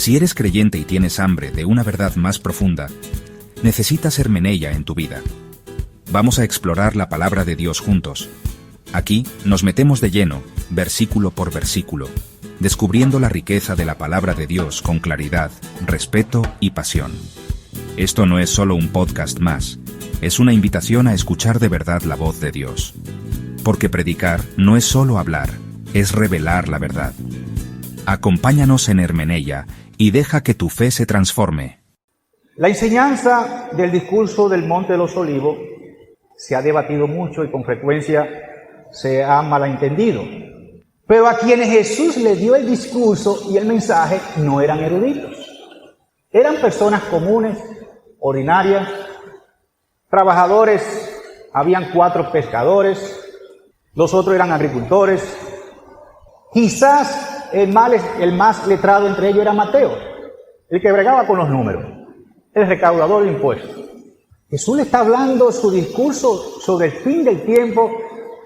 Si eres creyente y tienes hambre de una verdad más profunda, necesitas hermeneia en tu vida. Vamos a explorar la palabra de Dios juntos. Aquí nos metemos de lleno, versículo por versículo, descubriendo la riqueza de la palabra de Dios con claridad, respeto y pasión. Esto no es solo un podcast más, es una invitación a escuchar de verdad la voz de Dios. Porque predicar no es solo hablar, es revelar la verdad. Acompáñanos en hermeneia y deja que tu fe se transforme. La enseñanza del discurso del Monte de los Olivos se ha debatido mucho y con frecuencia se ha malentendido. Pero a quienes Jesús le dio el discurso y el mensaje no eran eruditos. Eran personas comunes, ordinarias, trabajadores. Habían 4 pescadores, los otros eran agricultores. Quizás el más letrado entre ellos era Mateo, el que bregaba con los números, el recaudador de impuestos. Jesús le está hablando su discurso sobre el fin del tiempo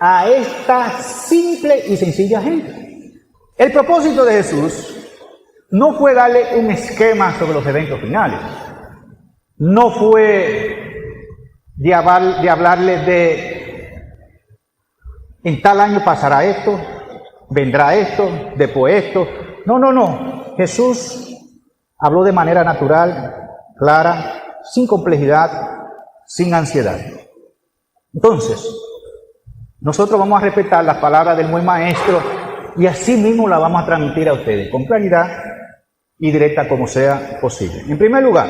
a esta simple y sencilla gente. El propósito de Jesús no fue darle un esquema sobre los eventos finales. No fue de hablarle de en tal año pasará esto, vendrá esto, después esto. No. Jesús habló de manera natural, clara, sin complejidad, sin ansiedad. Entonces, nosotros vamos a respetar las palabras del buen maestro y así mismo las vamos a transmitir a ustedes con claridad y directa como sea posible. En primer lugar,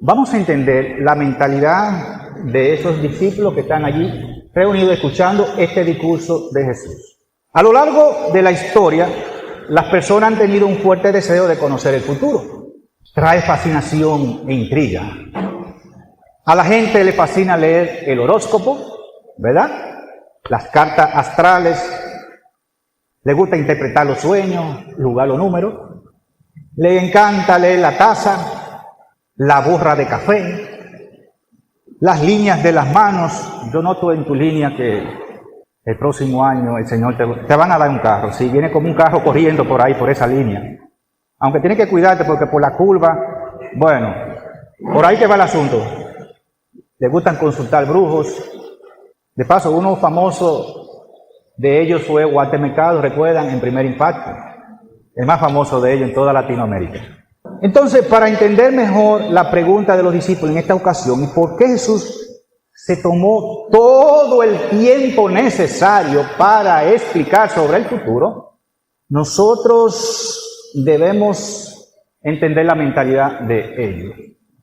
vamos a entender la mentalidad de esos discípulos que están allí reunidos escuchando este discurso de Jesús. A lo largo de la historia, las personas han tenido un fuerte deseo de conocer el futuro. Trae fascinación e intriga. A la gente le fascina leer el horóscopo, ¿verdad? Las cartas astrales. Le gusta interpretar los sueños, jugar los números. Le encanta leer la taza, la borra de café, las líneas de las manos. Yo noto en tu línea que el próximo año el Señor te van a dar un carro. Si viene como un carro corriendo por ahí, por esa línea. Aunque tienes que cuidarte porque por la curva, bueno, por ahí que va el asunto. Le gustan consultar brujos. De paso, uno famoso de ellos fue Walter Mercado, recuerdan, en Primer Impacto. El más famoso de ellos en toda Latinoamérica. Entonces, para entender mejor la pregunta de los discípulos en esta ocasión y por qué Jesús se tomó todo el tiempo necesario para explicar sobre el futuro, nosotros debemos entender la mentalidad de ellos.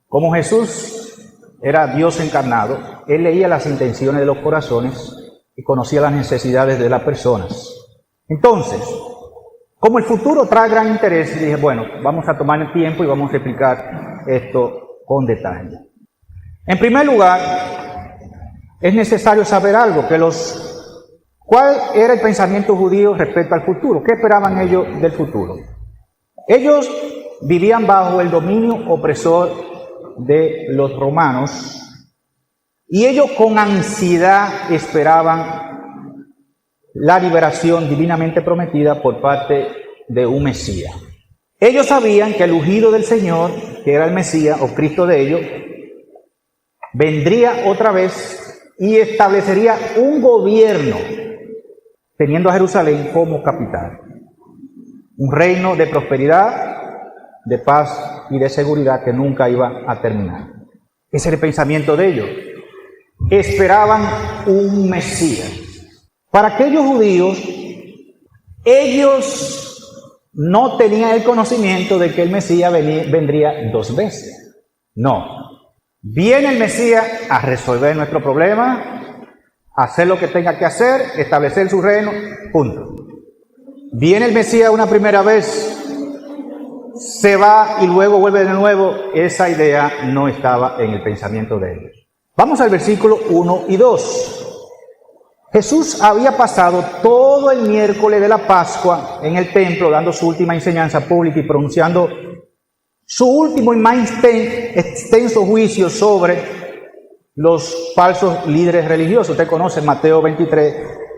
Como Jesús era Dios encarnado, Él leía las intenciones de los corazones y conocía las necesidades de las personas. Entonces, como el futuro trae gran interés, dije, bueno, vamos a tomar el tiempo y vamos a explicar esto con detalle. En primer lugar, es necesario saber algo, ¿cuál era el pensamiento judío respecto al futuro? ¿Qué esperaban ellos del futuro? Ellos vivían bajo el dominio opresor de los romanos y ellos con ansiedad esperaban la liberación divinamente prometida por parte de un Mesías. Ellos sabían que el ungido del Señor, que era el Mesías o Cristo de ellos, vendría otra vez y establecería un gobierno teniendo a Jerusalén como capital. Un reino de prosperidad, de paz y de seguridad que nunca iba a terminar. Ese era el pensamiento de ellos. Esperaban un Mesías. Para aquellos judíos, ellos no tenían el conocimiento de que el Mesías vendría 2 veces. No. Viene el Mesías a resolver nuestro problema, a hacer lo que tenga que hacer, establecer su reino, punto. Viene el Mesías una primera vez, se va y luego vuelve de nuevo. Esa idea no estaba en el pensamiento de ellos. Vamos al versículo 1 y 2. Jesús había pasado todo el miércoles de la Pascua en el templo dando su última enseñanza pública y pronunciando su último y más extenso juicio sobre los falsos líderes religiosos. Usted conoce Mateo 23,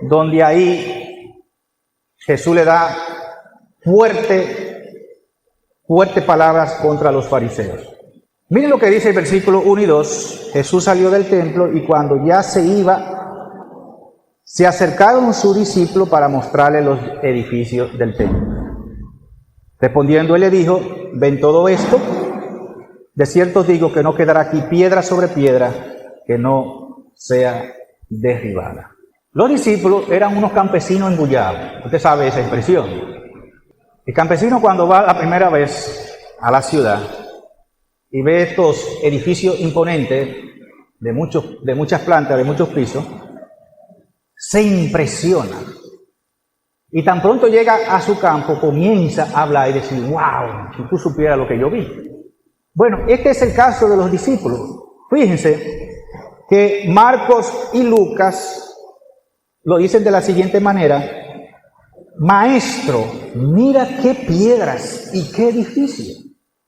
donde ahí Jesús le da fuerte fuertes palabras contra los fariseos. Miren lo que dice el versículo 1 y 2. Jesús salió del templo y cuando ya se iba, se acercaron sus discípulos para mostrarle los edificios del templo. Respondiendo, él le dijo: ¿ven todo esto? De cierto os digo que no quedará aquí piedra sobre piedra que no sea derribada. Los discípulos eran unos campesinos embullados. Usted sabe esa expresión. El campesino, cuando va la primera vez a la ciudad y ve estos edificios imponentes de muchas plantas, de muchos pisos, se impresiona. Y tan pronto llega a su campo, comienza a hablar y decir: wow, si tú supieras lo que yo vi. Bueno, este es el caso de los discípulos. Fíjense que Marcos y Lucas lo dicen de la siguiente manera: Maestro, mira qué piedras y qué edificio.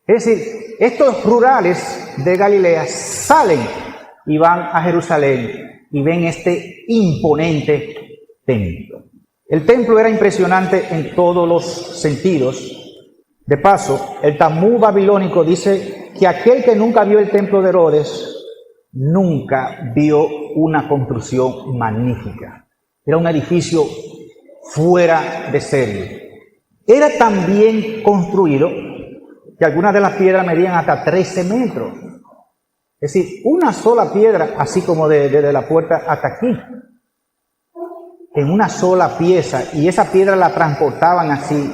Es decir, estos rurales de Galilea salen y van a Jerusalén y ven este imponente templo. El templo era impresionante en todos los sentidos. De paso, el Talmud babilónico dice que aquel que nunca vio el templo de Herodes nunca vio una construcción magnífica. Era un edificio fuera de serie. Era tan bien construido que algunas de las piedras medían hasta 13 metros. Es decir, una sola piedra, así como desde la puerta hasta aquí, en una sola pieza, y esa piedra la transportaban así,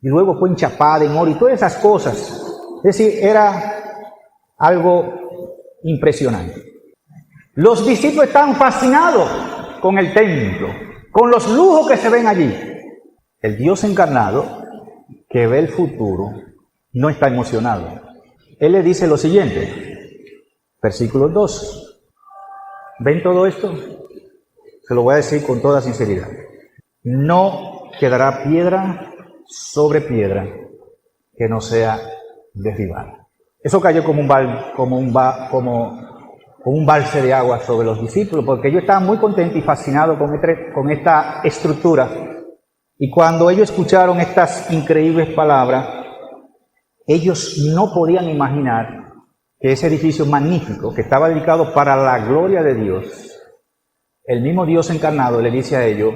y luego fue enchapada en oro y todas esas cosas. Es decir, era algo impresionante. Los discípulos estaban fascinados con el templo, con los lujos que se ven allí. El Dios encarnado, que ve el futuro, no está emocionado. Él le dice lo siguiente, versículo 2. ¿Ven todo esto? Se lo voy a decir con toda sinceridad. No quedará piedra sobre piedra que no sea derribada. Eso cayó como un balse de agua sobre los discípulos, porque ellos estaban muy contentos y fascinados con esta estructura. Y cuando ellos escucharon estas increíbles palabras, ellos no podían imaginar que ese edificio magnífico, que estaba dedicado para la gloria de Dios, el mismo Dios encarnado le dice a ellos,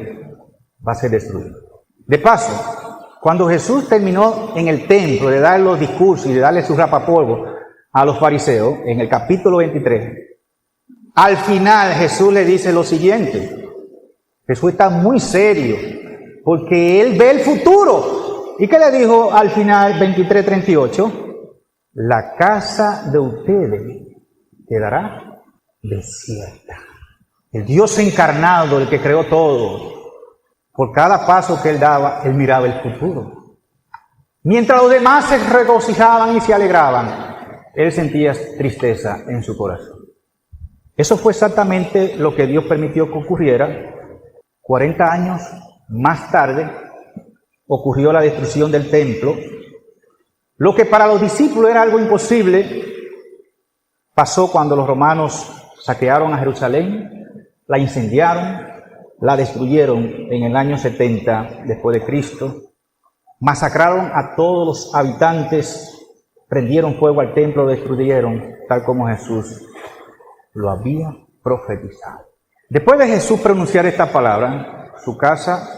va a ser destruido. De paso, cuando Jesús terminó en el templo de dar los discursos y de darle su rapapolvo a los fariseos, en el capítulo 23, al final Jesús le dice lo siguiente. Jesús está muy serio, porque Él ve el futuro. ¿Y qué le dijo al final, 23:38? La casa de ustedes quedará desierta. El Dios encarnado, el que creó todo, por cada paso que Él daba, Él miraba el futuro. Mientras los demás se regocijaban y se alegraban, Él sentía tristeza en su corazón. Eso fue exactamente lo que Dios permitió que ocurriera. 40 años más tarde ocurrió la destrucción del templo. Lo que para los discípulos era algo imposible, pasó cuando los romanos saquearon a Jerusalén, la incendiaron, la destruyeron en el año 70 después de Cristo, masacraron a todos los habitantes, prendieron fuego al templo, lo destruyeron, tal como Jesús lo había profetizado. Después de Jesús pronunciar esta palabra, su casa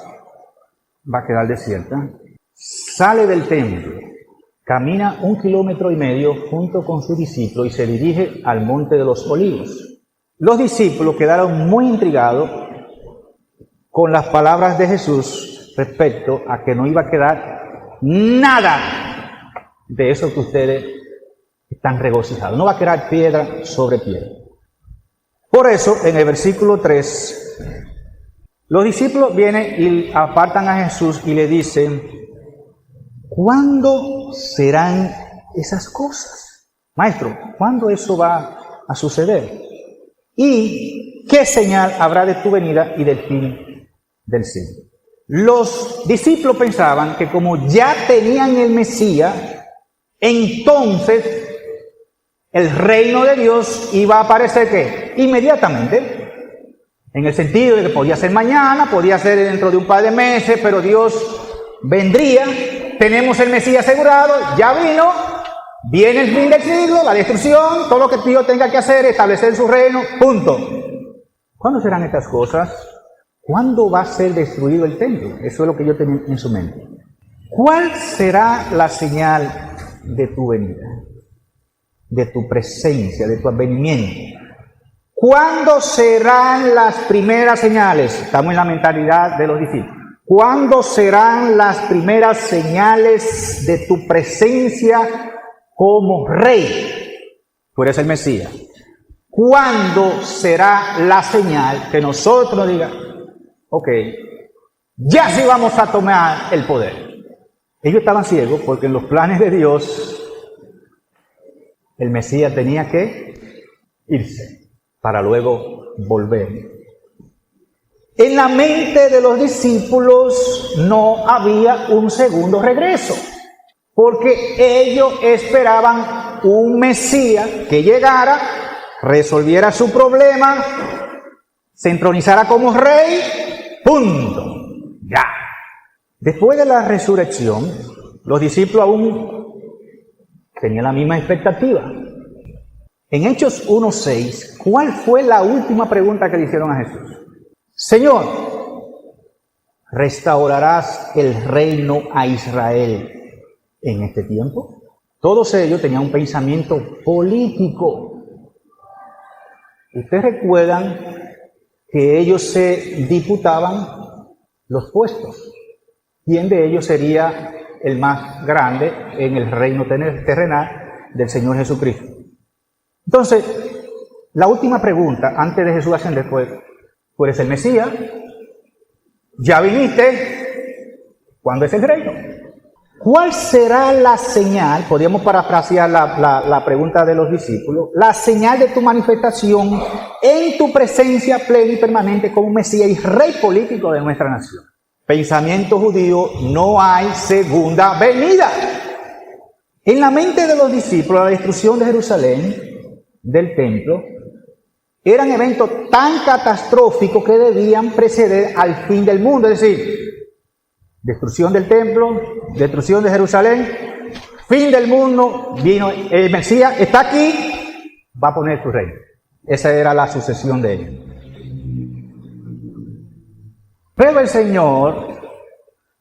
va a quedar desierta. Sale del templo, camina 1,5 kilómetros junto con sus discípulos y se dirige al Monte de los Olivos. Los discípulos quedaron muy intrigados con las palabras de Jesús respecto a que no iba a quedar nada de eso que ustedes están regocijados. No va a quedar piedra sobre piedra. Por eso, en el versículo 3, los discípulos vienen y apartan a Jesús y le dicen, ¿cuándo serán esas cosas? Maestro, ¿cuándo eso va a suceder? ¿Y qué señal habrá de tu venida y del fin del siglo? Los discípulos pensaban que como ya tenían el Mesías, entonces el reino de Dios iba a aparecer ¿qué? Inmediatamente. En el sentido de que podía ser mañana, podía ser dentro de un par de meses, pero Dios vendría tenemos el Mesías asegurado, ya vino, viene el fin del siglo, la destrucción, todo lo que Dios tenga que hacer, establecer su reino, punto. ¿Cuándo serán estas cosas? ¿Cuándo va a ser destruido el templo? Eso es lo que yo tenía en su mente. ¿Cuál será la señal de tu venida? De tu presencia, de tu advenimiento. ¿Cuándo serán las primeras señales? Estamos en la mentalidad de los discípulos. ¿Cuándo serán las primeras señales de tu presencia como rey? Tú eres el Mesías. ¿Cuándo será la señal que nosotros diga, ok, ya sí vamos a tomar el poder? Ellos estaban ciegos porque en los planes de Dios el Mesías tenía que irse para luego volver. En la mente de los discípulos no había un segundo regreso, porque ellos esperaban un Mesías que llegara, resolviera su problema, se entronizara como rey, punto, ya. Después de la resurrección, los discípulos aún tenían la misma expectativa. En Hechos 1:6, ¿cuál fue la última pregunta que le hicieron a Jesús? Señor, ¿restaurarás el reino a Israel en este tiempo? Todos ellos tenían un pensamiento político. Ustedes recuerdan que ellos se disputaban los puestos. ¿Quién de ellos sería el más grande en el reino terrenal del Señor Jesucristo? Entonces, la última pregunta antes de Jesús ascender fue, ¿tú eres el Mesías? ¿Ya viniste? ¿Cuándo es el reino? ¿Cuál será la señal? Podríamos parafrasear la pregunta de los discípulos. La señal de tu manifestación en tu presencia plena y permanente como Mesías y rey político de nuestra nación. Pensamiento judío, no hay segunda venida. En la mente de los discípulos, la destrucción de Jerusalén, del templo, eran eventos tan catastróficos que debían preceder al fin del mundo. Es decir, destrucción del templo, destrucción de Jerusalén, fin del mundo, vino el Mesías, está aquí, va a poner su reino. Esa era la sucesión de ellos. Pero el Señor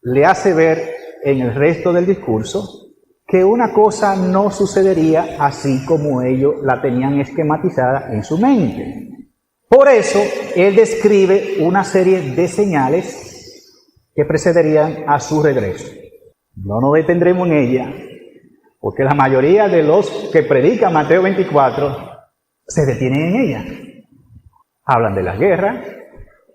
le hace ver en el resto del discurso que una cosa no sucedería así como ellos la tenían esquematizada en su mente. Por eso, Él describe una serie de señales que precederían a su regreso. No nos detendremos en ella, porque la mayoría de los que predican Mateo 24 se detienen en ella. Hablan de las guerras,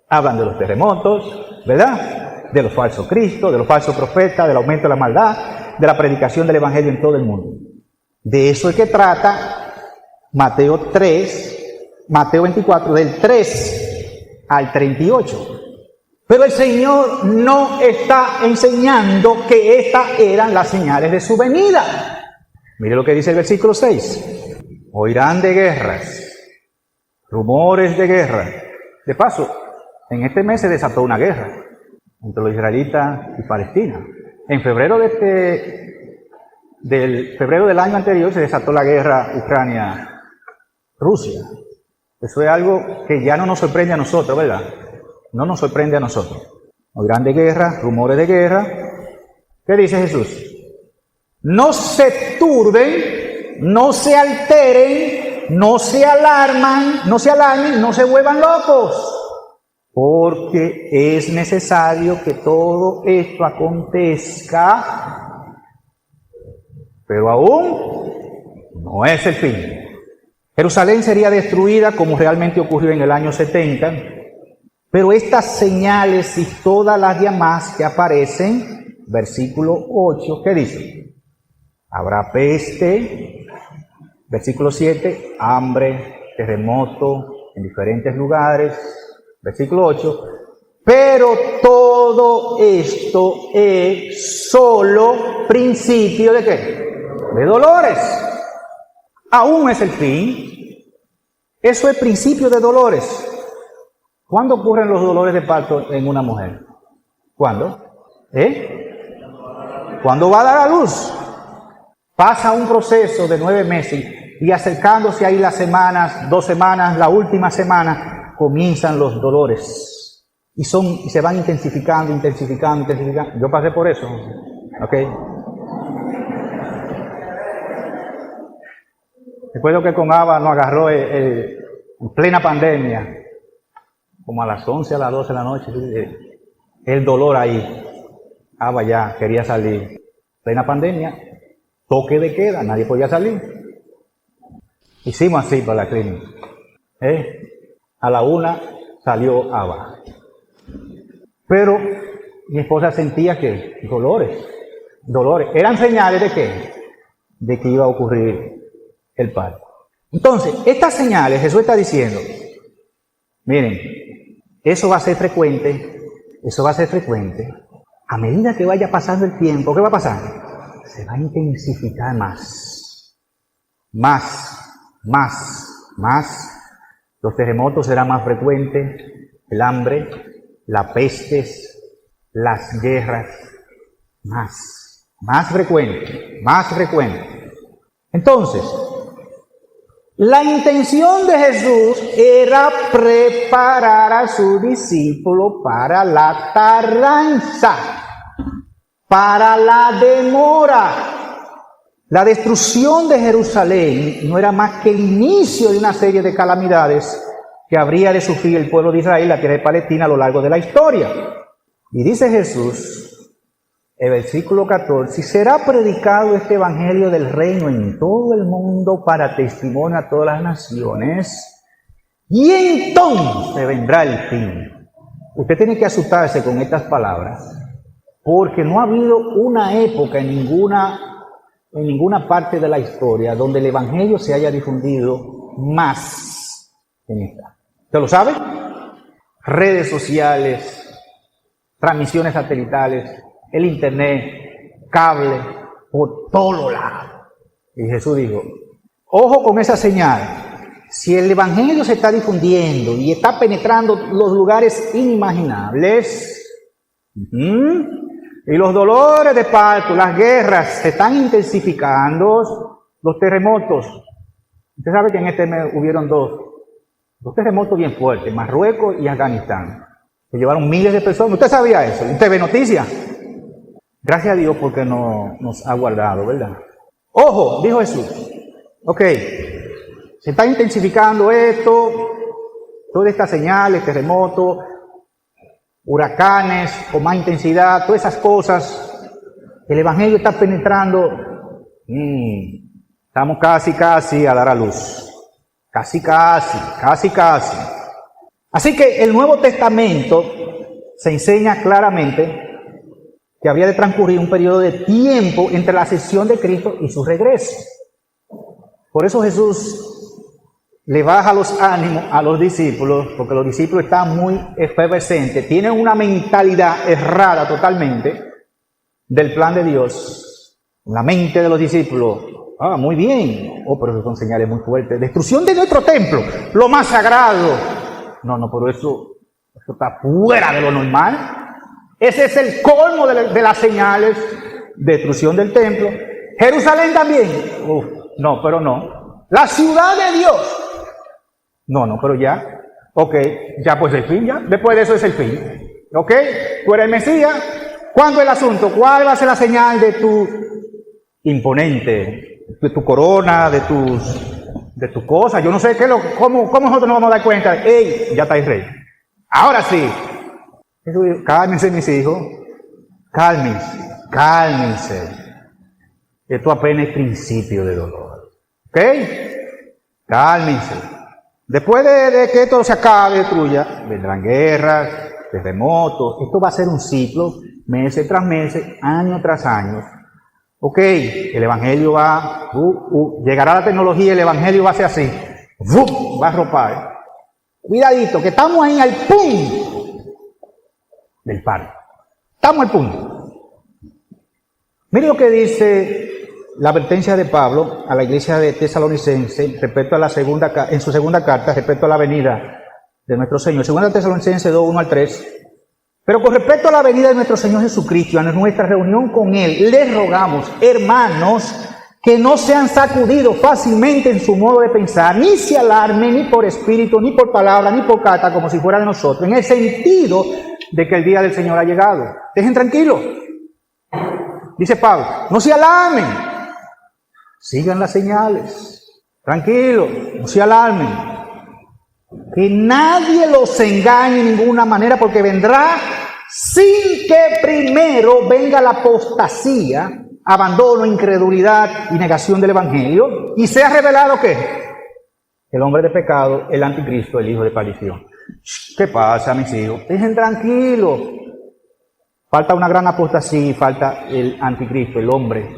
hablan de los terremotos, ¿verdad? De los falsos cristos, de los falsos profetas, del aumento de la maldad, de la predicación del evangelio en todo el mundo. De eso es que trata Mateo 24, del 3 al 38. Pero el Señor no está enseñando que estas eran las señales de su venida. Mire lo que dice el versículo 6. Oirán de guerras, rumores de guerra. De paso, en este mes se desató una guerra entre los israelitas y Palestina. En febrero del año anterior se desató la guerra Ucrania-Rusia. Eso es algo que ya no nos sorprende a nosotros, ¿verdad? No nos sorprende a nosotros. Oirán de guerra, rumores de guerra. ¿Qué dice Jesús? No se turben, no se alteren, no se alarmen, no se vuelvan locos. Porque es necesario que todo esto acontezca, pero aún no es el fin. Jerusalén sería destruida como realmente ocurrió en el año 70, pero estas señales y todas las demás que aparecen, versículo 8, ¿qué dice? Habrá peste, versículo 7, hambre, terremoto en diferentes lugares. Versículo 8, pero todo esto es solo principio ¿de qué? De dolores. Aún es el fin. Eso es principio de dolores. ¿Cuándo ocurren los dolores de parto en una mujer? ¿Cuándo? cuando va a dar a luz, pasa un proceso de 9 meses y acercándose ahí las semanas, 2 semanas, la última semana, comienzan los dolores. Y se van intensificando. Yo pasé por eso, ¿ok? Recuerdo que con Ava nos agarró en plena pandemia, como a las 11, a las 12 de la noche, el dolor ahí. Ava ya quería salir. Plena pandemia, toque de queda, nadie podía salir. Hicimos así para la clínica. A la 1 salió Ava. Pero mi esposa sentía que dolores. ¿Eran señales de qué? De que iba a ocurrir el parto. Entonces, estas señales, Jesús está diciendo, miren, eso va a ser frecuente. A medida que vaya pasando el tiempo, ¿qué va a pasar? Se va a intensificar más. Los terremotos serán más frecuentes, el hambre, las pestes, las guerras, más frecuente. Entonces, la intención de Jesús era preparar a su discípulo para la tardanza, para la demora. La destrucción de Jerusalén no era más que el inicio de una serie de calamidades que habría de sufrir el pueblo de Israel, la tierra de Palestina, a lo largo de la historia. Y dice Jesús, el versículo 14, será predicado este evangelio del reino en todo el mundo para testimonio a todas las naciones, y entonces vendrá el fin. Usted tiene que asustarse con estas palabras, porque no ha habido una época en ninguna parte de la historia donde el evangelio se haya difundido más en esta. ¿Usted lo sabe? Redes sociales, transmisiones satelitales, el internet, cable, por todos lados. Y Jesús dijo, ojo con esa señal. Si el evangelio se está difundiendo y está penetrando los lugares inimaginables, y los dolores de parto, las guerras se están intensificando, los terremotos. Usted sabe que en este mes hubieron dos terremotos bien fuertes, Marruecos y Afganistán, que llevaron miles de personas. ¿Usted sabía eso? ¿Usted ve noticias? Gracias a Dios porque nos ha guardado, ¿verdad? Ojo, dijo Jesús. Ok, se está intensificando esto, todas estas señales, terremotos, huracanes con más intensidad, todas esas cosas. El evangelio está penetrando. Estamos casi a dar a luz. Casi. Así que el Nuevo Testamento se enseña claramente que había de transcurrir un periodo de tiempo entre la ascensión de Cristo y su regreso. Por eso Jesús le baja los ánimos a los discípulos, porque los discípulos están muy efervescentes, tienen una mentalidad errada totalmente del plan de Dios. La mente de los discípulos, muy bien, pero eso son señales muy fuertes. Destrucción de nuestro templo, lo más sagrado. No, pero eso está fuera de lo normal. Ese es el colmo de las señales. Destrucción del templo. Jerusalén también. Pero no. La ciudad de Dios. No, pero ya. Ok, ya pues el fin, ya. Después de eso es el fin. Ok, tú eres el Mesías. ¿Cuándo es el asunto? ¿Cuál va a ser la señal de tu imponente, de tu corona, de tus cosas? Yo no sé cómo nosotros nos vamos a dar cuenta. ¡Ey! Ya está el rey. Ahora sí. Cálmense, mis hijos. Cálmense. Esto apenas es principio de dolor. ¿Ok? Cálmense. Después de que esto se acabe, destruya, vendrán guerras, terremotos. Esto va a ser un ciclo, meses tras meses, año tras año. Ok, el evangelio va, llegará la tecnología, el evangelio va a ser así. Va a arropar. Cuidadito, que estamos ahí al punto del parto. Estamos al punto. Mire lo que dice la advertencia de Pablo a la iglesia de Tesalonicense respecto a en su segunda carta respecto a la venida de nuestro Señor. Segunda Tesalonicense 2, 1 al 3. Pero con respecto a la venida de nuestro Señor Jesucristo y a nuestra reunión con Él, les rogamos, hermanos, que no sean sacudidos fácilmente en su modo de pensar, ni se alarmen ni por espíritu, ni por palabra, ni por carta, como si fuera de nosotros, en el sentido de que el día del Señor ha llegado. Dejen tranquilo. Dice Pablo, no se alarmen, sigan las señales, tranquilo, no se alarmen, que nadie los engañe de ninguna manera, porque vendrá sin que primero venga la apostasía, abandono, incredulidad y negación del Evangelio, y sea revelado ¿qué? El hombre de pecado, el anticristo, el hijo de perdición. ¿Qué pasa, mis hijos? Dejen tranquilo. Falta una gran apostasía y falta el anticristo, el hombre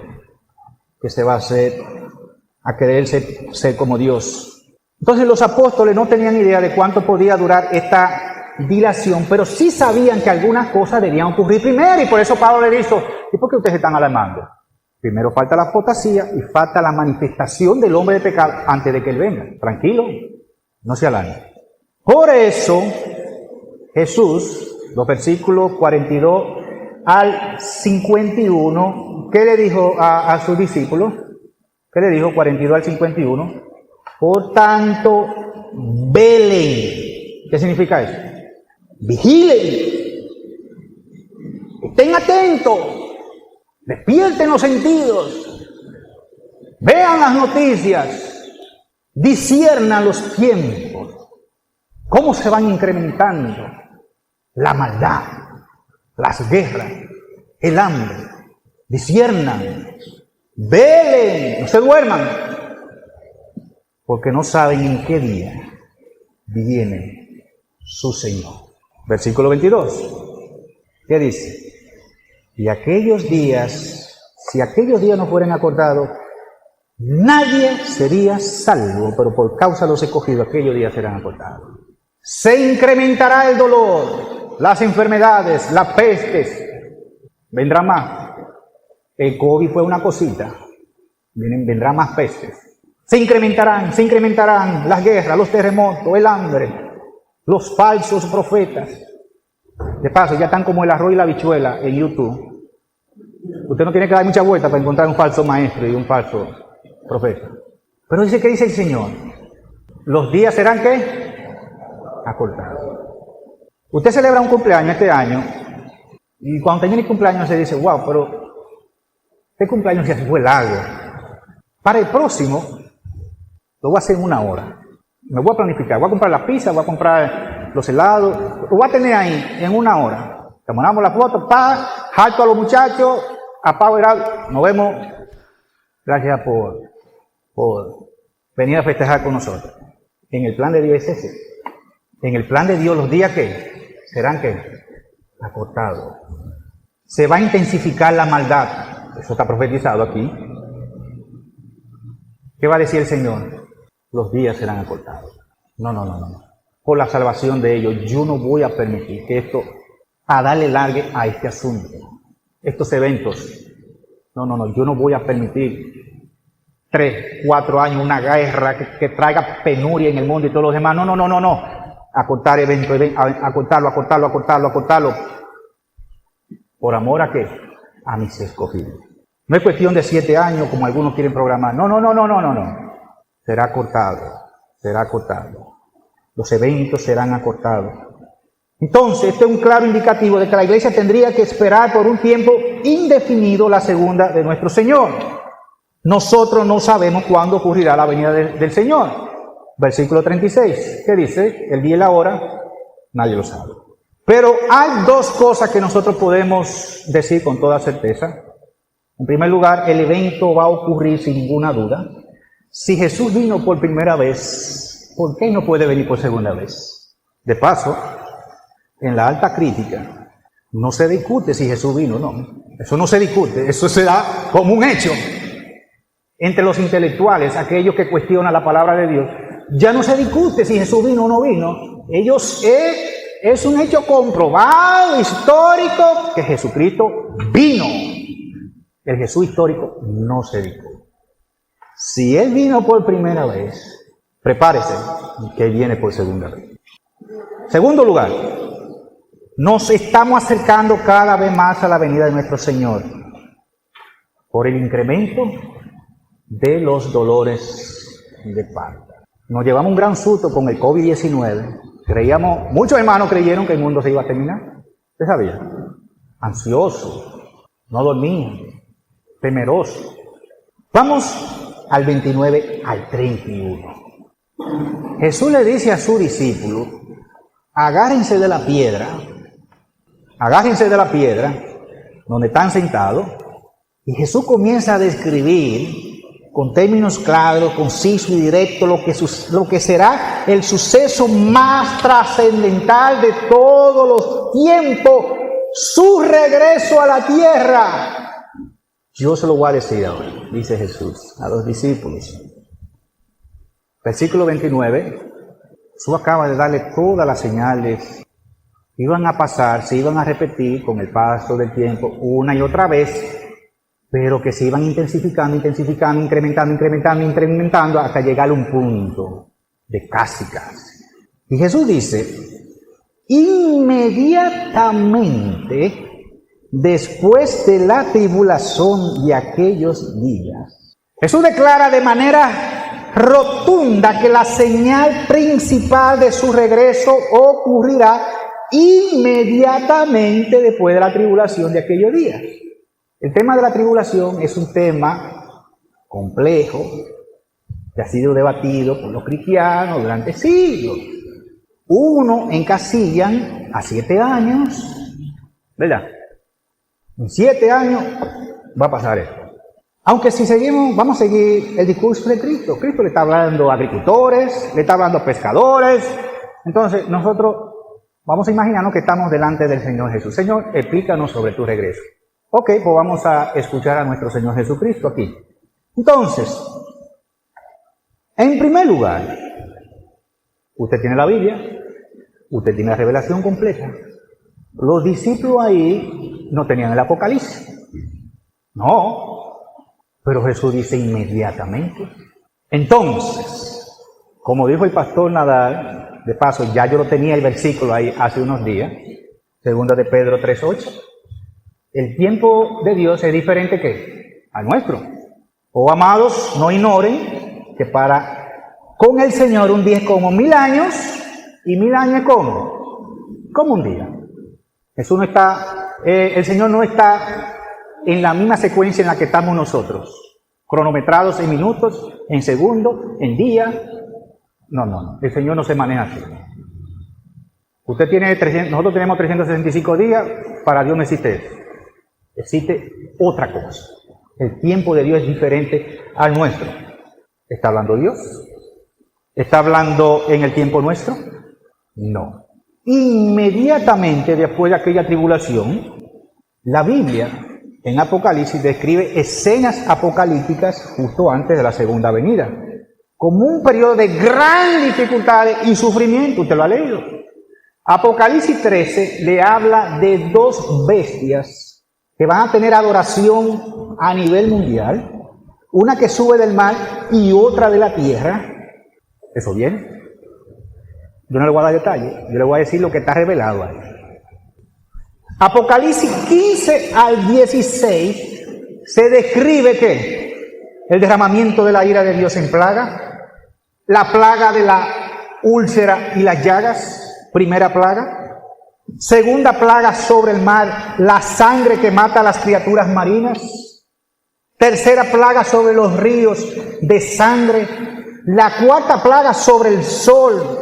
que se va a querer ser como Dios. Entonces los apóstoles no tenían idea de cuánto podía durar esta dilación, pero sí sabían que algunas cosas debían ocurrir primero, y por eso Pablo le dijo, ¿y por qué ustedes se están alarmando? Primero falta la apostasía y falta la manifestación del hombre de pecado antes de que él venga. Tranquilo, no se alarmen. Por eso Jesús, los versículos 42 al 51, ¿qué le dijo a sus discípulos? ¿Qué le dijo 42 al 51? Por tanto, velen. ¿Qué significa eso? Vigilen. Estén atentos. Despierten los sentidos. Vean las noticias. Disciernan los tiempos. Cómo se van incrementando la maldad, las guerras, el hambre. Disciernan. Velen. No se duerman. Porque no saben en qué día viene su Señor. Versículo 22. ¿Qué dice? Y aquellos días, si aquellos días no fueran acordados, nadie sería salvo, pero por causa de los escogidos, aquellos días serán acordados. Se incrementará el dolor, las enfermedades, las pestes. Vendrá más. El COVID fue una cosita. Vendrá más pestes. Se incrementarán las guerras, los terremotos, el hambre, los falsos profetas. De paso, ya están como el arroz y la habichuela en YouTube. Usted no tiene que dar mucha vuelta para encontrar un falso maestro y un falso profeta. Pero dice que dice el Señor, los días serán ¿qué? Acortados. Usted celebra un cumpleaños este año y cuando termina el cumpleaños se dice, wow, pero este cumpleaños ya fue largo. Para el próximo lo voy a hacer en 1 hora. Me voy a planificar. Voy a comprar la pizza, voy a comprar los helados. Lo voy a tener ahí en 1 hora. Tomamos la foto, jalto a los muchachos, apago el audio. Nos vemos. Gracias por venir a festejar con nosotros. En el plan de Dios es ese. En el plan de Dios los días ¿qué? Serán ¿qué? Acortados. Se va a intensificar la maldad. Eso está profetizado aquí. ¿Qué va a decir el Señor? Los días serán acortados. No. Por la salvación de ellos, yo no voy a permitir que esto, a darle largue a este asunto, estos eventos. No, yo no voy a permitir 3, 4 años, una guerra que traiga penuria en el mundo y todos los demás. No. Acortar eventos, acortarlo. ¿Por amor a qué? A mis escogidos. No es cuestión de 7 años como algunos quieren programar. No. Será acortado. Los eventos serán acortados. Entonces, este es un claro indicativo de que la iglesia tendría que esperar por un tiempo indefinido la segunda de nuestro Señor. Nosotros no sabemos cuándo ocurrirá la venida del Señor. Versículo 36, ¿qué dice? El día y la hora, nadie lo sabe. Pero hay 2 cosas que nosotros podemos decir con toda certeza. En primer lugar, el evento va a ocurrir sin ninguna duda. Si Jesús vino por primera vez, ¿por qué no puede venir por segunda vez? De paso, en la alta crítica, no se discute si Jesús vino o no. Eso no se discute, eso se da como un hecho. Entre los intelectuales, aquellos que cuestionan la palabra de Dios, ya no se discute si Jesús vino o no vino. Es un hecho comprobado, histórico, que Jesucristo vino. El Jesús histórico no se discute. Si Él vino por primera vez, prepárese que Él viene por segunda vez. Segundo lugar, nos estamos acercando cada vez más a la venida de nuestro Señor por el incremento de los dolores de parto. Nos llevamos un gran susto con el COVID-19. Muchos hermanos creyeron que el mundo se iba a terminar. ¿Usted sabía? Ansioso, no dormían, temeroso. Vamos al 29 al 31. Jesús le dice a sus discípulos, agárrense de la piedra donde están sentados, y Jesús comienza a describir con términos claros, concisos y directos lo que será el suceso más trascendental de todos los tiempos, su regreso a la tierra. Yo se lo voy a decir ahora, dice Jesús a los discípulos. Versículo 29, Jesús acaba de darle todas las señales que iban a pasar, se iban a repetir con el paso del tiempo una y otra vez, pero que se iban intensificando, incrementando, hasta llegar a un punto de casi. Y Jesús dice, inmediatamente después de la tribulación de aquellos días. Jesús declara de manera rotunda que la señal principal de su regreso ocurrirá inmediatamente después de la tribulación de aquellos días. El tema de la tribulación es un tema complejo que ha sido debatido por los cristianos durante siglos. Uno encasillan a 7 años, ¿verdad? En 7 años va a pasar esto. Aunque si seguimos, vamos a seguir el discurso de Cristo. Cristo le está hablando a agricultores, le está hablando a pescadores. Entonces nosotros vamos a imaginarnos que estamos delante del Señor Jesús. Señor, explícanos sobre tu regreso. Ok, pues vamos a escuchar a nuestro Señor Jesucristo aquí. Entonces, en primer lugar, usted tiene la Biblia, usted tiene la revelación completa. Los discípulos ahí no tenían el Apocalipsis. No, pero Jesús dice inmediatamente. Entonces, como dijo el pastor Nadal, de paso, ya yo lo tenía el versículo ahí hace unos días, 2 de Pedro 3:8. El tiempo de Dios es diferente que al nuestro. Oh, amados, no ignoren que con el Señor un día es como 1000 años y 1000 años es como un día. Jesús no está, el Señor no está en la misma secuencia en la que estamos nosotros, cronometrados en minutos, en segundos, en días. No. El Señor no se maneja así. Nosotros tenemos 365 días, para Dios no existe eso. Existe otra cosa. El tiempo de Dios es diferente al nuestro. ¿Está hablando Dios? ¿Está hablando en el tiempo nuestro? No. Inmediatamente después de aquella tribulación, la Biblia en Apocalipsis describe escenas apocalípticas justo antes de la segunda venida, como un periodo de gran dificultades y sufrimiento. Usted lo ha leído. Apocalipsis 13 le habla de 2 bestias que van a tener adoración a nivel mundial, una que sube del mar y otra de la tierra. ¿Eso viene? Yo no le voy a dar detalles, yo le voy a decir lo que está revelado ahí. Apocalipsis 15 al 16 se describe que el derramamiento de la ira de Dios en plaga, la plaga de la úlcera y las llagas, primera plaga. Segunda plaga sobre el mar, la sangre que mata a las criaturas marinas. Tercera plaga sobre los ríos de sangre. La cuarta plaga sobre el sol.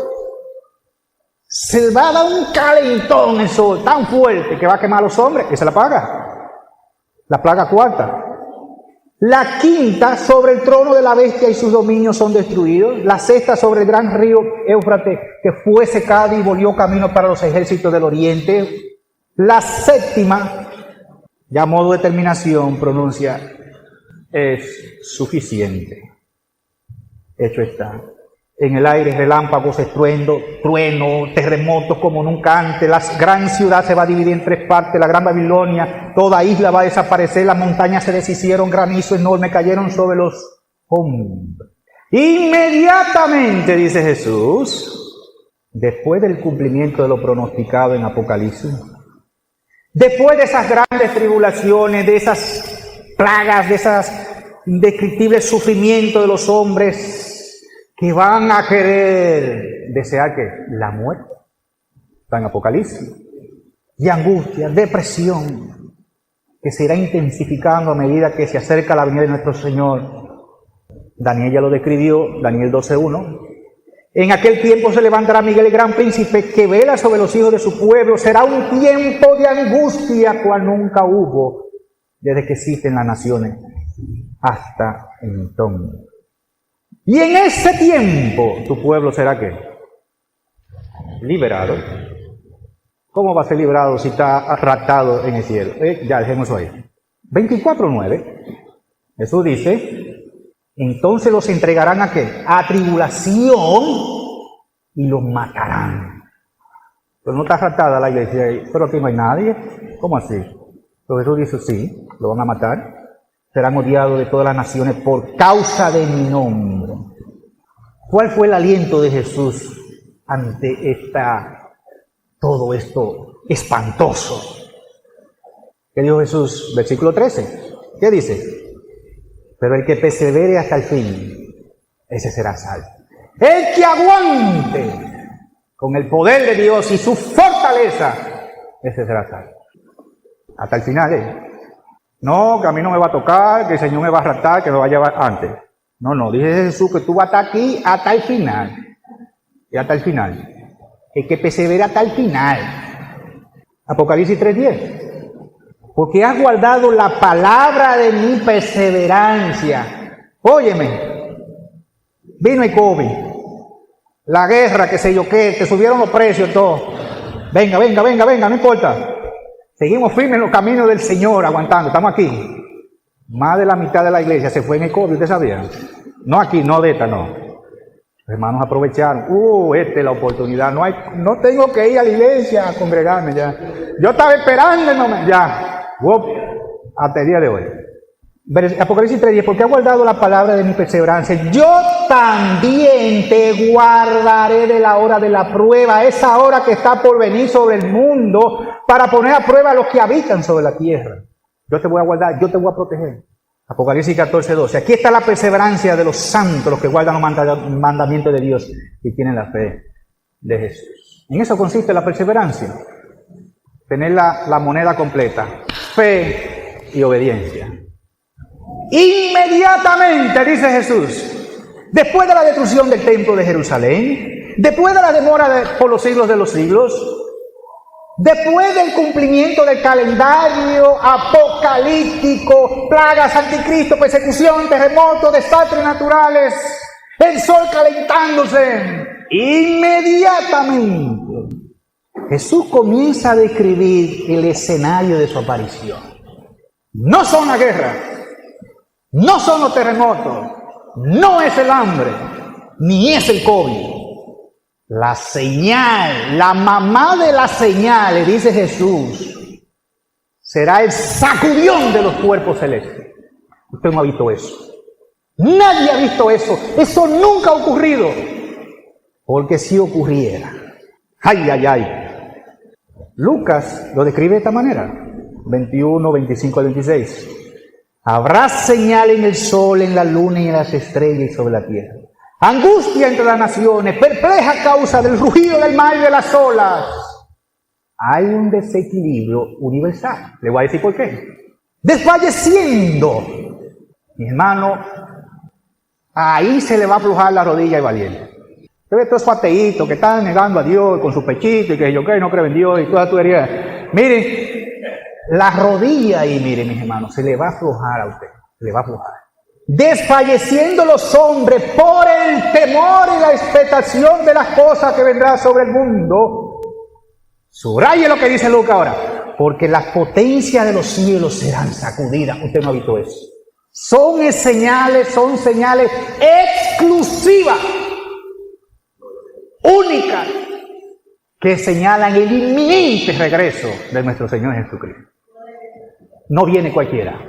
Se va a dar un calentón el sol tan fuerte que va a quemar a los hombres. Esa es la plaga cuarta. La quinta sobre el trono de la bestia y sus dominios son destruidos. La sexta sobre el gran río Éufrates que fue secado y volvió camino para los ejércitos del oriente. La séptima, ya a modo de terminación, pronuncia, es suficiente. Hecho está. En el aire relámpagos, estruendo, trueno, terremotos como nunca antes. La gran ciudad se va a dividir en 3 partes. La gran Babilonia, toda isla va a desaparecer. Las montañas se deshicieron, granizo enorme cayeron sobre los hombres. Inmediatamente, dice Jesús, después del cumplimiento de lo pronosticado en Apocalipsis, después de esas grandes tribulaciones, de esas plagas, de esos indescriptibles sufrimientos de los hombres que van a querer desear que la muerte, está en Apocalipsis, y angustia, depresión, que se irá intensificando a medida que se acerca la venida de nuestro Señor. Daniel ya lo describió, Daniel 12:1. En aquel tiempo se levantará Miguel, el gran príncipe, que vela sobre los hijos de su pueblo. Será un tiempo de angustia cual nunca hubo desde que existen las naciones hasta entonces. Y en ese tiempo tu pueblo será ¿qué? Liberado. ¿Cómo va a ser librado si está raptado en el cielo? Ya dejemos eso ahí. 24:9. Jesús dice: entonces los entregarán ¿a qué? A tribulación y los matarán. Pero no está raptada la iglesia, pero aquí no hay nadie. ¿Cómo así? Pero Jesús dice: sí, lo van a matar. Serán odiados de todas las naciones por causa de mi nombre. ¿Cuál fue el aliento de Jesús ante todo esto espantoso? ¿Qué dijo Jesús? Versículo 13. ¿Qué dice? Pero el que persevere hasta el fin, ese será salvo. El que aguante con el poder de Dios y su fortaleza, ese será salvo. Hasta el final, No, que a mí no me va a tocar, que el Señor me va a raptar, que me va a llevar antes. No, dice Jesús que tú vas a estar aquí hasta el final. Y hasta el final. El que persevera hasta el final. Apocalipsis 3:10. Porque has guardado la palabra de mi perseverancia. Óyeme, vino el COVID, la guerra, qué sé yo qué, te subieron los precios, todo. Venga, no importa. Seguimos firmes en los caminos del Señor, aguantando, estamos aquí. Más de la mitad de la iglesia se fue en el COVID, ¿ustedes sabían? No aquí, no de esta, no. Los hermanos aprovecharon. Esta es la oportunidad. No tengo que ir a la iglesia a congregarme ya. Yo estaba esperando, ya. Hasta el día de hoy. Apocalipsis 3:10, porque has guardado la palabra de mi perseverancia, yo también te guardaré de la hora de la prueba, esa hora que está por venir sobre el mundo, para poner a prueba a los que habitan sobre la tierra. Yo te voy a guardar, yo te voy a proteger. Apocalipsis 14:12. Aquí está la perseverancia de los santos, los que guardan los mandamientos de Dios y tienen la fe de Jesús. En eso consiste la perseverancia. Tener la moneda completa. Fe y obediencia. Inmediatamente, dice Jesús, después de la destrucción del templo de Jerusalén, después de la demora por los siglos de los siglos, después del cumplimiento del calendario apocalíptico, plagas, anticristo, persecución, terremotos, desastres naturales, el sol calentándose, inmediatamente Jesús comienza a describir el escenario de su aparición. No son las guerras, no son los terremotos, no es el hambre, ni es el COVID. La señal, la mamá de las señales, dice Jesús, será el sacudión de los cuerpos celestes. Usted no ha visto eso. Nadie ha visto eso. Eso nunca ha ocurrido. Porque si ocurriera, ay. Lucas lo describe de esta manera, 21, 25 al 26. Habrá señal en el sol, en la luna y en las estrellas y sobre la tierra. Angustia entre las naciones, perpleja a causa del rugido del mar y de las olas. Hay un desequilibrio universal. Le voy a decir por qué. Desfalleciendo. Mi hermano, ahí se le va a aflojar la rodilla al valiente. Usted ve todos esos ateitos que están negando a Dios con su pechito y que yo no creo en Dios y toda tubería. Miren, la rodilla ahí, miren mis hermanos, se le va a aflojar a usted. Se le va a aflojar. Desfalleciendo los hombres por el temor y la expectación de las cosas que vendrán sobre el mundo. Subraye lo que dice Lucas ahora. Porque las potencias de los cielos serán sacudidas. Usted no ha visto eso. Son señales exclusivas, únicas, que señalan el inminente regreso de nuestro Señor Jesucristo. No viene cualquiera.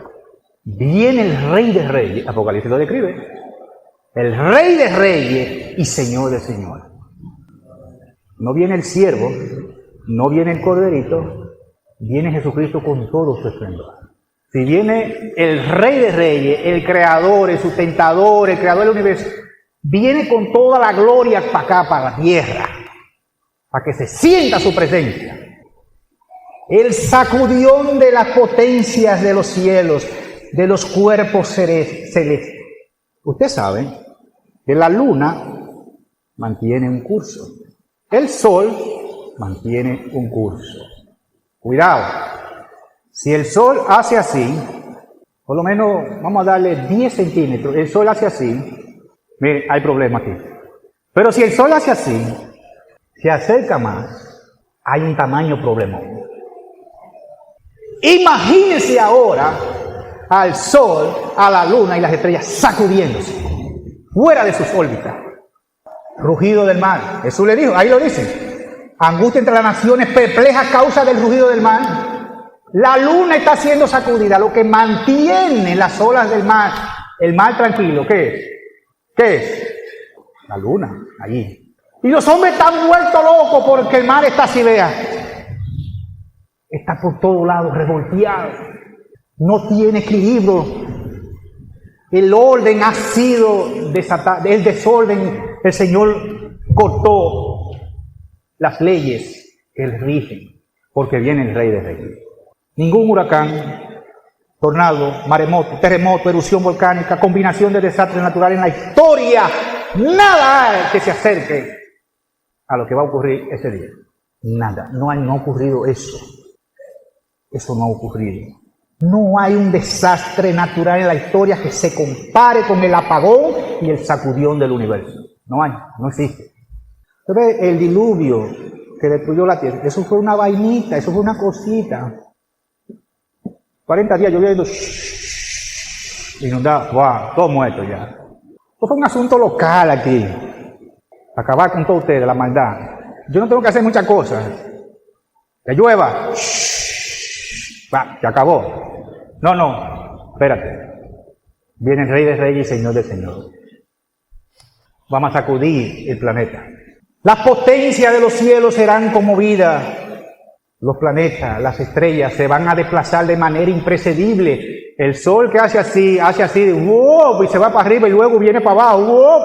Viene el Rey de Reyes, Apocalipsis lo describe, el Rey de Reyes y Señor de Señores. No viene el siervo, no viene el corderito, viene Jesucristo con todo su esplendor. Si viene el Rey de Reyes, el Creador, el Sustentador, el Creador del universo, viene con toda la gloria para acá, para la tierra, para que se sienta su presencia. El sacudión de las potencias de los cielos, de los cuerpos celestes. Usted sabe que la luna mantiene un curso. El sol mantiene un curso. Cuidado. Si el sol hace así, por lo menos vamos a darle 10 centímetros, el sol hace así, mire, hay problema aquí. Pero si el sol hace así, se acerca más, hay un tamaño problemón. Imagínense ahora al sol, a la luna y las estrellas sacudiéndose, fuera de sus órbitas. Rugido del mar. Jesús le dijo, ahí lo dice, angustia entre las naciones, perpleja a causa del rugido del mar. La luna está siendo sacudida, lo que mantiene las olas del mar, el mar tranquilo, ¿qué es? ¿Qué es? La luna, allí. Y los hombres están vueltos locos porque el mar está así, vea. Está por todos lados, revolteado. No tiene equilibrio. El orden ha sido desatado, el desorden, el Señor cortó las leyes que él rigen, porque viene el Rey de Reyes. Ningún huracán, tornado, maremoto, terremoto, erupción volcánica, combinación de desastres naturales en la historia, nada hay que se acerque a lo que va a ocurrir ese día. Nada, no ha ocurrido eso. Eso no ha ocurrido. No hay un desastre natural en la historia que se compare con el apagón y el sacudión del universo. No hay, no existe. Entonces, el diluvio que destruyó la tierra, eso fue una vainita, eso fue una cosita. 40 días lloviendo, inundado, wow, todo muerto ya. Eso fue un asunto local aquí. Acabar con todo ustedes, la maldad. Yo no tengo que hacer muchas cosas. Que llueva, va, se acabó. No, espérate. Viene el Rey de Reyes y Señor de Señores. Vamos a sacudir el planeta. Las potencias de los cielos serán conmovidas. Los planetas, las estrellas se van a desplazar de manera imprecedible. El sol que hace así, ¡wow! Y se va para arriba y luego viene para abajo, ¡wow!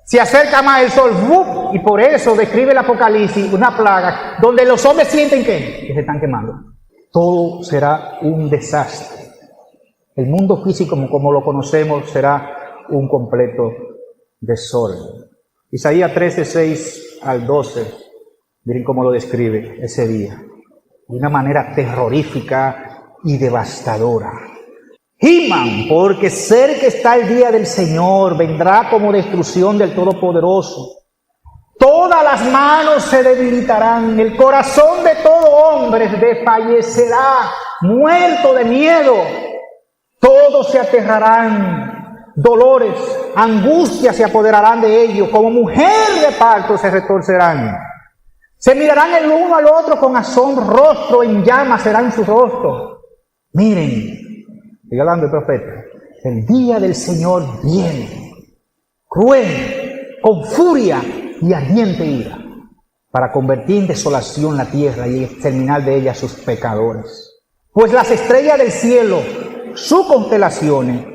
Se acerca más el sol, ¡wow! Y por eso describe el Apocalipsis una plaga donde los hombres sienten que se están quemando. Todo será un desastre. El mundo físico como lo conocemos será un completo desorden. Isaías 13, 6 al 12, miren cómo lo describe ese día, de una manera terrorífica y devastadora. Giman, porque cerca está el día del Señor, vendrá como destrucción del Todopoderoso. Todas las manos se debilitarán, el corazón de todo hombre desfallecerá, muerto de miedo. Todos se aterrarán, dolores, angustias se apoderarán de ellos, como mujer de parto se retorcerán. Se mirarán el uno al otro con asombro, rostro en llamas serán sus rostros. Miren, sigue hablando el profeta, el día del Señor viene, cruel, con furia y ardiente ira, para convertir en desolación la tierra y exterminar de ella sus pecadores. Pues las estrellas del cielo, sus constelaciones,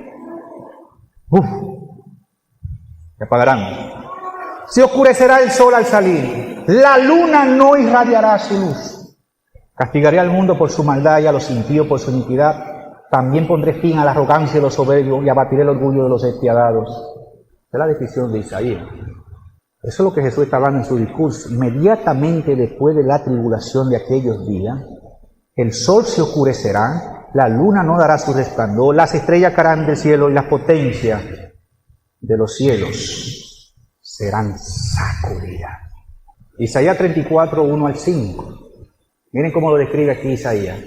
se apagarán. Se oscurecerá el sol al salir, la luna no irradiará su luz. Castigaré al mundo por su maldad y a los impíos por su iniquidad. También pondré fin a la arrogancia de los soberbios y abatiré el orgullo de los despiadados. Es la descripción de Isaías. Eso es lo que Jesús está hablando en su discurso. Inmediatamente después de la tribulación de aquellos días, el sol se oscurecerá, la luna no dará su resplandor, las estrellas caerán del cielo y las potencias de los cielos serán sacudidas. Isaías 34, 1 al 5. Miren cómo lo describe aquí Isaías.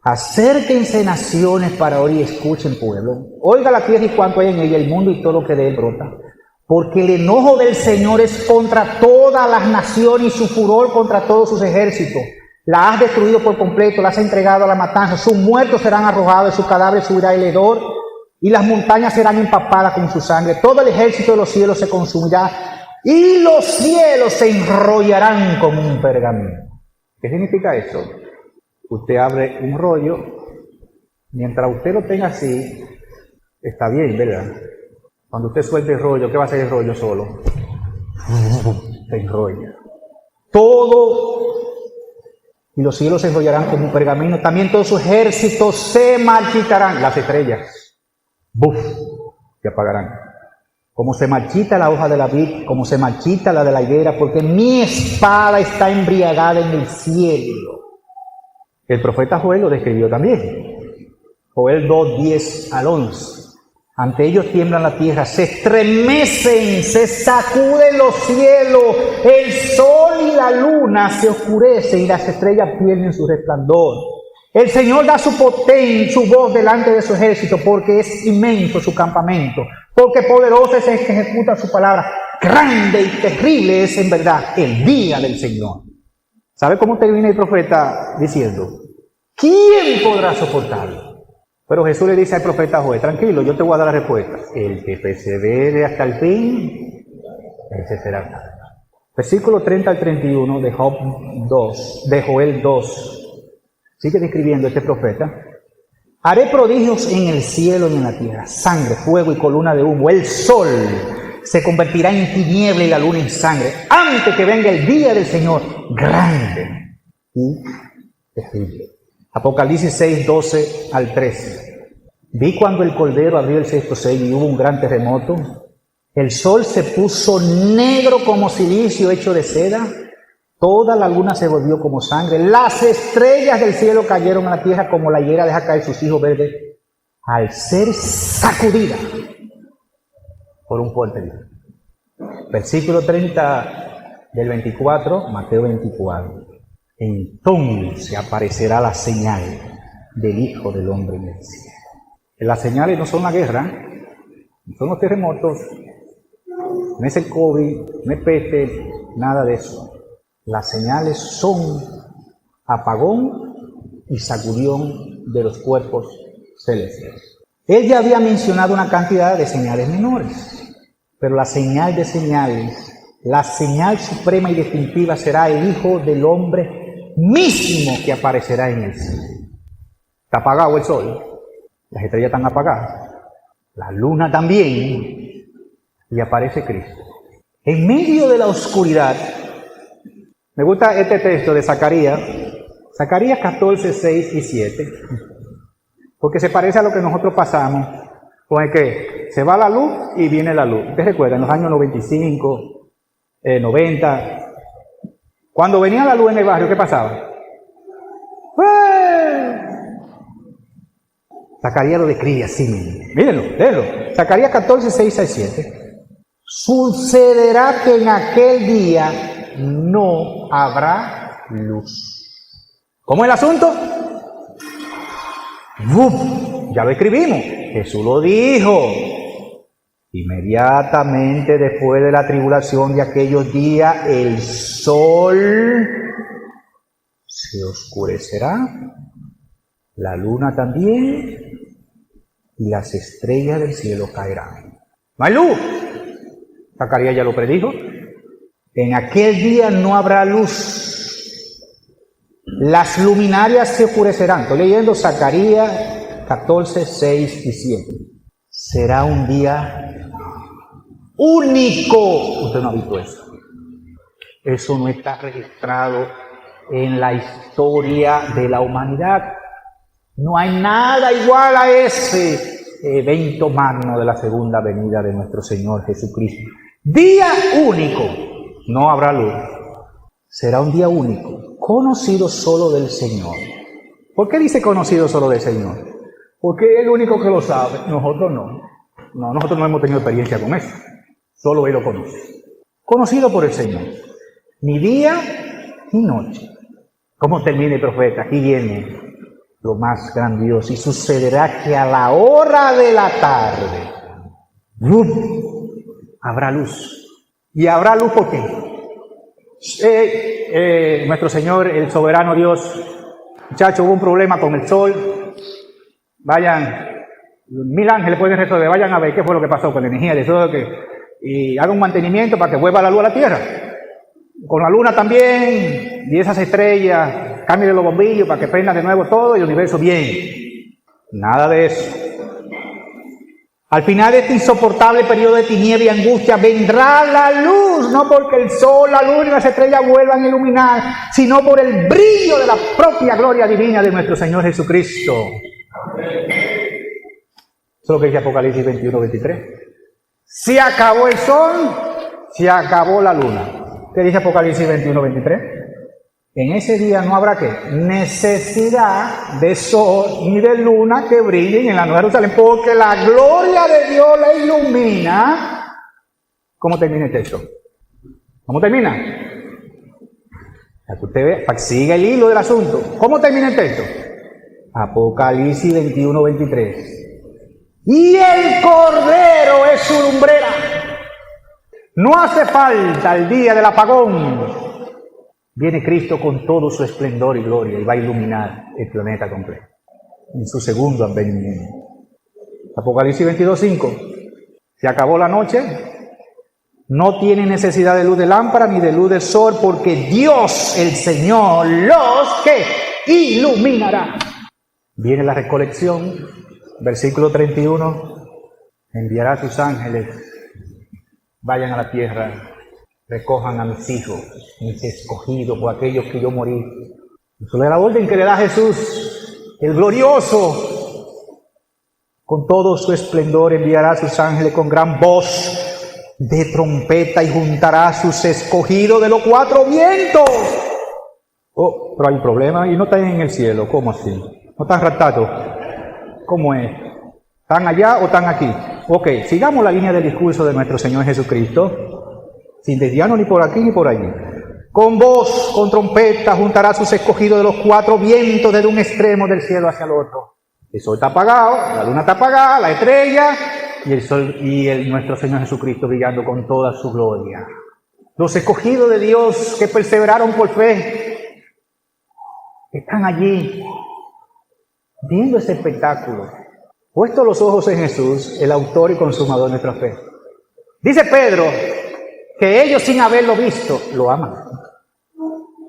Acérquense naciones para oír y escuchen pueblo. Oiga la tierra y cuanto hay en ella, el mundo y todo lo que de él brota. Porque el enojo del Señor es contra todas las naciones y su furor contra todos sus ejércitos. La has destruido por completo, la has entregado a la matanza. Sus muertos serán arrojados, sus cadáveres subirá el hedor, y las montañas serán empapadas con su sangre. Todo el ejército de los cielos se consumirá. y los cielos se enrollarán como un pergamino. ¿Qué significa eso? Usted abre un rollo, mientras usted lo tenga así, está bien, ¿verdad? Cuando usted suelte el rollo, ¿qué va a hacer el rollo solo? Se enrolla. Todo, y los cielos se enrollarán como un pergamino, también todos sus ejércitos se marchitarán, las estrellas, ¡buf!, se apagarán. Como se marchita la hoja de la vid, como se marchita la de la higuera, porque mi espada está embriagada en el cielo. El profeta Joel lo describió también. Joel 2, 10 al 11. Ante ellos tiemblan la tierra, se estremecen, se sacuden los cielos, el sol y la luna se oscurecen y las estrellas pierden su resplandor. El Señor da su voz delante de su ejército, porque es inmenso su campamento, porque poderoso es el que ejecuta su palabra. Grande y terrible es en verdad el día del Señor. ¿Sabe cómo termina el profeta diciendo? ¿Quién podrá soportarlo? Pero Jesús le dice al profeta Joel, tranquilo, yo te voy a dar la respuesta. El que persevere hasta el fin, ese será salvo. Versículo 30 al 31 de Joel 2. Sigue describiendo este profeta. Haré prodigios en el cielo y en la tierra, sangre, fuego y columna de humo. El sol se convertirá en tiniebla y la luna en sangre, antes que venga el día del Señor, grande y terrible. Apocalipsis 6, 12 al 13. Vi cuando el Cordero abrió el sexto sello y hubo un gran terremoto. El sol se puso negro como silicio hecho de seda. Toda la luna se volvió como sangre. Las estrellas del cielo cayeron a la tierra como la higuera deja caer sus hijos verdes al ser sacudida por un fuerte viento. Versículo 30 del 24, Mateo 24. Entonces aparecerá la señal del Hijo del Hombre en el cielo. Las señales no son la guerra, no son los terremotos, no es el COVID, no es peste, nada de eso. Las señales son apagón y sacudión de los cuerpos celestes. Él ya había mencionado una cantidad de señales menores, pero la señal de señales, la señal suprema y definitiva será el Hijo del Hombre mismo que aparecerá en el cielo. Está apagado el sol, las estrellas están apagadas, la luna también, y aparece Cristo. En medio de la oscuridad, me gusta este texto de Zacarías 14, 6 y 7, porque se parece a lo que nosotros pasamos, con el que se va la luz y viene la luz. ¿Ustedes recuerdan? En los años 95, 90, cuando venía la luz en el barrio, ¿qué pasaba? Zacarías lo describe así mismo. Mírenlo, léelo. Zacarías 14, 6 al 7. Sucederá que en aquel día no habrá luz. ¿Cómo es el asunto? Ya lo escribimos. Jesús lo dijo. Inmediatamente después de la tribulación de aquellos días, el sol se oscurecerá, la luna también, y las estrellas del cielo caerán. No hay luz. Zacarías ya lo predijo. En aquel día no habrá luz. Las luminarias se oscurecerán. Estoy leyendo Zacarías 14, 6 y 7. Será un día único. Usted no ha visto eso. Eso no está registrado en la historia de la humanidad. No hay nada igual a ese evento magno de la segunda venida de nuestro Señor Jesucristo. Día único. No habrá luz. Será un día único, conocido solo del Señor. ¿Por qué dice conocido solo del Señor? Porque es el único que lo sabe. Nosotros no. Nosotros no hemos tenido experiencia con eso. Solo Él lo conoce. Conocido por el Señor. Ni día ni noche. ¿Cómo termina el profeta? Aquí viene lo más grandioso. Y sucederá que a la hora de la tarde habrá luz. ¿Y habrá luz por qué? Nuestro Señor, el soberano Dios, muchachos, hubo un problema con el sol. Vayan, 1000 ángeles pueden resolver. Vayan a ver qué fue lo que pasó con la energía del sol. y haga un mantenimiento para que vuelva la luz a la tierra. Con la luna también, y esas estrellas, cambie los bombillos para que prenda de nuevo todo y el universo bien. Nada de eso. Al final de este insoportable periodo de tiniebla y angustia vendrá la luz, no porque el sol, la luna y las estrellas vuelvan a iluminar, sino por el brillo de la propia gloria divina de nuestro Señor Jesucristo. Eso es lo que dice Apocalipsis 21-23. Se acabó el sol, se acabó la luna. ¿Qué dice Apocalipsis 21-23? En ese día no habrá ¿qué? Necesidad de sol ni de luna que brillen en la Nueva Jerusalén, porque la gloria de Dios la ilumina. ¿Cómo termina el texto? ¿Cómo termina? Para que usted vea, para que siga el hilo del asunto. ¿Cómo termina el texto? Apocalipsis 21-23. Y el Cordero es su lumbrera. No hace falta el día del apagón. Viene Cristo con todo su esplendor y gloria y va a iluminar el planeta completo en su segundo advenimiento. Apocalipsis 22:5. Se acabó la noche. No tiene necesidad de luz de lámpara ni de luz del sol, porque Dios, el Señor, los que iluminará. Viene la recolección. Versículo 31. Enviará a sus ángeles. Vayan a la tierra. Recojan a mis hijos, mis escogidos, por aquellos que yo morí. Eso es la orden que le da Jesús, el glorioso. Con todo su esplendor enviará a sus ángeles con gran voz de trompeta y juntará a sus escogidos de los cuatro vientos. Oh, pero hay un problema y no están en el cielo. ¿Cómo así? ¿No están raptados? ¿Cómo es? ¿Están allá o están aquí? Ok, sigamos la línea del discurso de nuestro Señor Jesucristo. Sin desviarnos ni por aquí ni por allí. Con voz, con trompeta, juntará a sus escogidos de los cuatro vientos desde un extremo del cielo hacia el otro. El sol está apagado, la luna está apagada, la estrella y el sol y nuestro Señor Jesucristo brillando con toda su gloria. Los escogidos de Dios que perseveraron por fe están allí viendo ese espectáculo. Puestos los ojos en Jesús, el autor y consumador de nuestra fe. Dice Pedro que ellos sin haberlo visto, lo aman.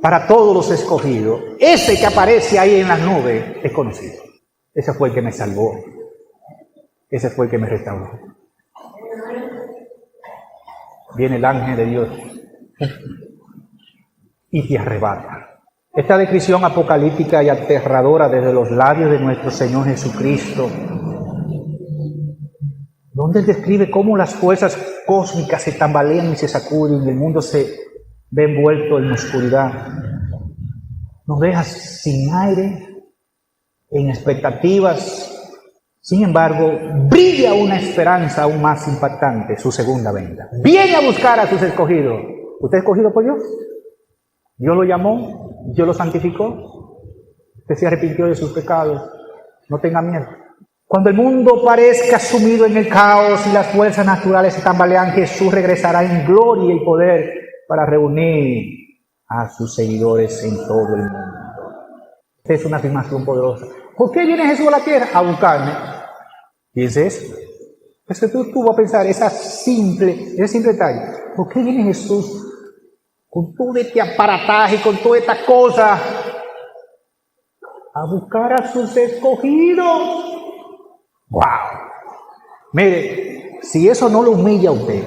Para todos los escogidos, ese que aparece ahí en las nubes es conocido. Ese fue el que me salvó. Ese fue el que me restauró. Viene el ángel de Dios y te arrebata. Esta descripción apocalíptica y aterradora desde los labios de nuestro Señor Jesucristo, donde Él describe cómo las fuerzas cósmicas se tambalean y se sacuden y el mundo se ve envuelto en oscuridad. Nos deja sin aire, en expectativas. Sin embargo, brilla una esperanza aún más impactante, su segunda venida. Viene a buscar a sus escogidos. ¿Usted es escogido por Dios? Dios lo llamó, Dios lo santificó. Usted se arrepintió de sus pecados. No tenga miedo. Cuando el mundo parezca sumido en el caos y las fuerzas naturales se tambalean, Jesús regresará en gloria y poder para reunir a sus seguidores en todo el mundo. Esta es una afirmación poderosa. ¿Por qué viene Jesús a la tierra? A buscarme. Fíjense eso. Es que tú vas a pensar ese simple detalle. ¿Por qué viene Jesús con todo este aparataje, con toda esta cosa, a buscar a sus escogidos? ¡Wow! Mire, si eso no lo humilla a usted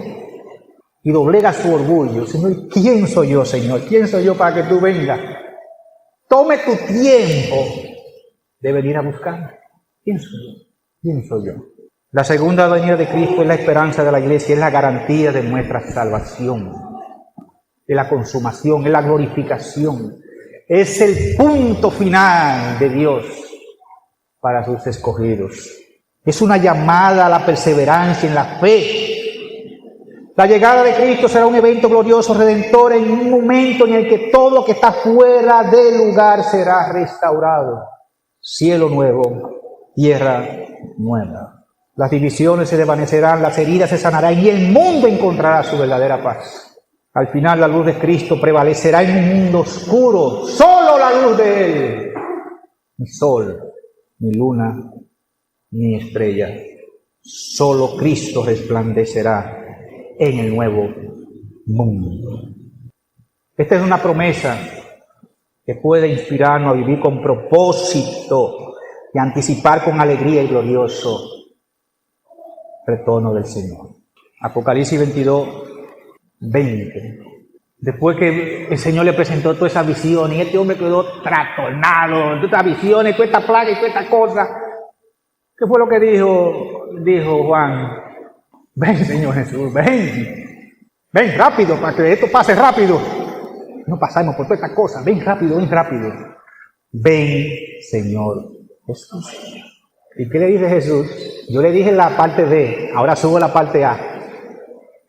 y doblega su orgullo, Señor, ¿quién soy yo, Señor? ¿Quién soy yo para que tú vengas? Tome tu tiempo de venir a buscarme. ¿Quién soy yo? ¿Quién soy yo? La segunda venida de Cristo es la esperanza de la iglesia, es la garantía de nuestra salvación, de la consumación, es la glorificación, es el punto final de Dios para sus escogidos. Es una llamada a la perseverancia en la fe. La llegada de Cristo será un evento glorioso, redentor, en un momento en el que todo lo que está fuera del lugar será restaurado. Cielo nuevo, tierra nueva. Las divisiones se desvanecerán, las heridas se sanarán y el mundo encontrará su verdadera paz. Al final la luz de Cristo prevalecerá en un mundo oscuro. Solo la luz de Él. Ni sol, ni luna, ni estrella. Solo Cristo resplandecerá en el nuevo mundo. Esta es una promesa que puede inspirarnos a vivir con propósito y anticipar con alegría y glorioso retorno del Señor. Apocalipsis 22, 20. Después que el Señor le presentó toda esa visión y este hombre quedó trastornado, todas estas visiones, toda esta plaga y toda esta cosa. ¿Qué fue lo que dijo Juan? Ven, Señor Jesús, ven rápido para que esto pase rápido. No pasamos por todas estas cosas, ven rápido. Ven, Señor Jesús. ¿Y qué le dice Jesús? Yo le dije la parte B, ahora subo la parte A.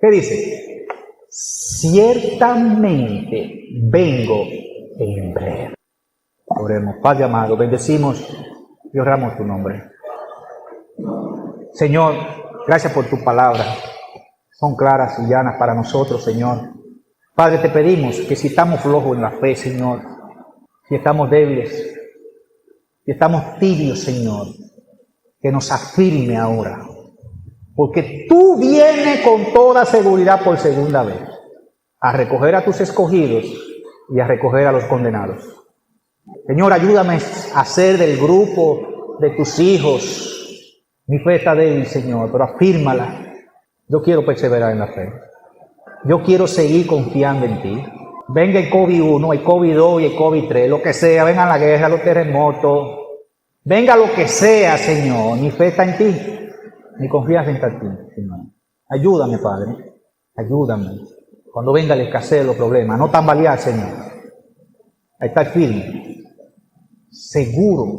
¿Qué dice? Ciertamente vengo en breve. Oremos. Padre amado, bendecimos y honramos tu nombre. Señor, gracias por tu palabra. Son claras y llanas para nosotros, Señor. Padre, te pedimos que si estamos flojos en la fe, Señor, si estamos débiles, si estamos tibios, Señor, que nos afirme ahora. Porque tú vienes con toda seguridad por segunda vez a recoger a tus escogidos y a recoger a los condenados. Señor, ayúdame a ser del grupo de tus hijos. Mi fe está débil, Señor, pero afírmala. Yo quiero perseverar en la fe. Yo quiero seguir confiando en ti. Venga el COVID-1, el COVID-2 y el COVID-3, lo que sea, vengan la guerra, los terremotos. Venga lo que sea, Señor, mi fe está en ti. Mi confianza está en ti, Señor. Ayúdame, Padre. Ayúdame. Cuando venga la escasez, los problemas, no tambalear, Señor. A estar firme. Seguro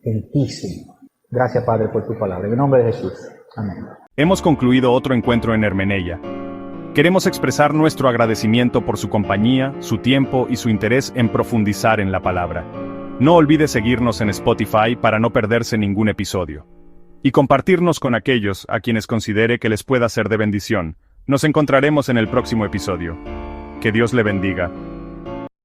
en ti, Señor. Gracias, Padre, por tu palabra. En el nombre de Jesús. Amén. Hemos concluido otro encuentro en Hermeneia. Queremos expresar nuestro agradecimiento por su compañía, su tiempo y su interés en profundizar en la palabra. No olvide seguirnos en Spotify para no perderse ningún episodio. Y compartirnos con aquellos a quienes considere que les pueda ser de bendición. Nos encontraremos en el próximo episodio. Que Dios le bendiga.